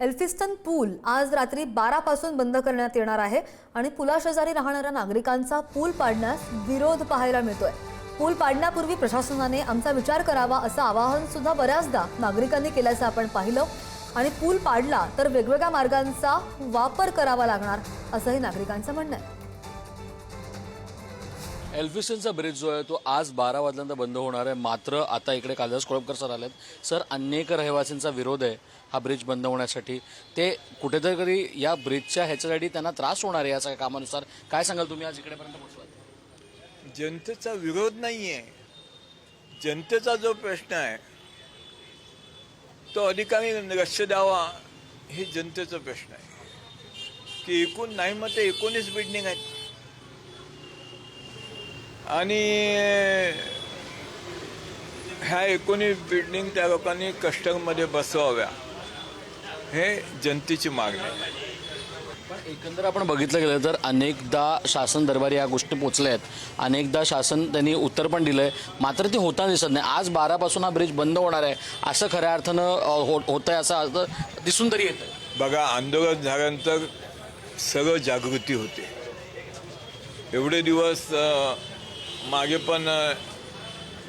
Elphinstone पूल आज रात्री 12 पासून बंद करण्यात येणार आहे आणि पुलाशेजारी राहणाऱ्या नागरिकांचा पूल पाडण्यास विरोध पाहायला मिळतोय। पूल पाडण्यापूर्वी प्रशासनाने आमचा विचार करावा असं आवाहन सुद्धा बऱ्याचदा नागरिकांनी केल्याचं आपण पाहिलं आणि पूल पाडला तर वेगवेगळ्या मार्गांचा वापर करावा लागणार असंही नागरिकांचं म्हणणं आहे। एल्फिस्टनचा ब्रिज जो आहे तो आज 12 वाजल्यानंतर बंद होणार आहे। मात्र आता इकडे कालिदास कोळंबकर सर आलेत। सर, अनेक रहिवासींचा विरोध आहे हा ब्रिज बंद होण्यासाठी। ते कुठेतरी या ब्रिजच्या ह्याच्यासाठी त्यांना त्रास होणार आहे याच्या कामानुसार। काय सांगाल तुम्ही आज इकडेपर्यंत पोहोचलात? जनतेचा विरोध नाहीये, जनतेचा जो प्रश्न आहे तो अधिकारी लक्ष द्यावा हे जनतेचा प्रश्न आहे की एकूण नाही मग ते 19 बिल्डिंग आहेत आणि ह्या 19 बिल्डिंग त्या लोकांनी क्लस्टरमध्ये बसवाव्या हे जनतेची मागणी आहे। पण एकंदर आपण बघितलं गेलं तर अनेकदा शासन दरबारी या गोष्टी पोचल्या आहेत, अनेकदा शासन त्यांनी उत्तर पण दिलंय, मात्र ते होताना दिसत नाही। आज 12 पासून हा ब्रिज बंद होणार आहे असं खऱ्या अर्थानं होतंय असं अर्थ दिसून तरी येतंय। बघा, आंदोलन झाल्यानंतर सर्व जागृती होते। एवढे दिवस मागे पण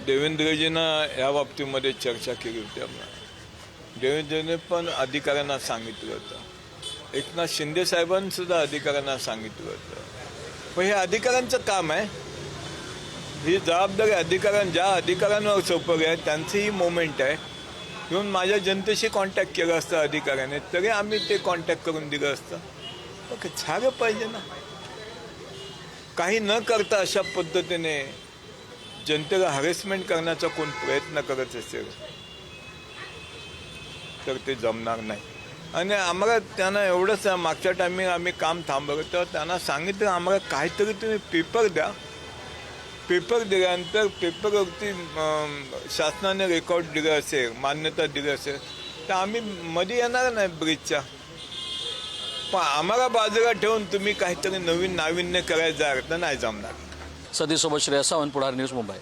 देवेंद्रजीनं या बाबतीमध्ये चर्चा केली होती। देवेंद्रजीने पण अधिकाऱ्यांना सांगितलं होतं, एकनाथ शिंदे साहेबांनी सुद्धा अधिकाऱ्यांना सांगितलं होतं। पण हे अधिकाऱ्यांचं काम आहे, ही जबाबदारी ज्या अधिकाऱ्यांवर सोपवली आहे त्यांची ही मोमेंट आहे। म्हणून माझ्या जनतेशी कॉन्टॅक्ट केलं असतं अधिकाऱ्याने तरी आम्ही ते कॉन्टॅक्ट करून दिलं असतं। ओके, झालं पाहिजे ना। काही न करता अशा पद्धतीने जनतेला हॅरेसमेंट करण्याचा कोण प्रयत्न करत असेल तर ते जमणार नाही। आणि आम्हाला त्यांना एवढंच मागच्या टायमिंग आम्ही काम थांबवलं तर त्यांना सांगितलं आम्हाला काहीतरी तुम्ही पेपर द्या, पेपर दिल्यानंतर पेपरवरती शासनाने रेकॉर्ड दिलं असेल, मान्यता दिली असेल तर आम्ही मध्ये येणार नाही ब्रिजच्या। पण आम्हाला बाजूला ठेवून तुम्ही काहीतरी नवीन नाविन्य करायचं तर नाही जमणार। सतीश सोबत श्रेयस सावंत, पुढारी न्यूज, मुंबई।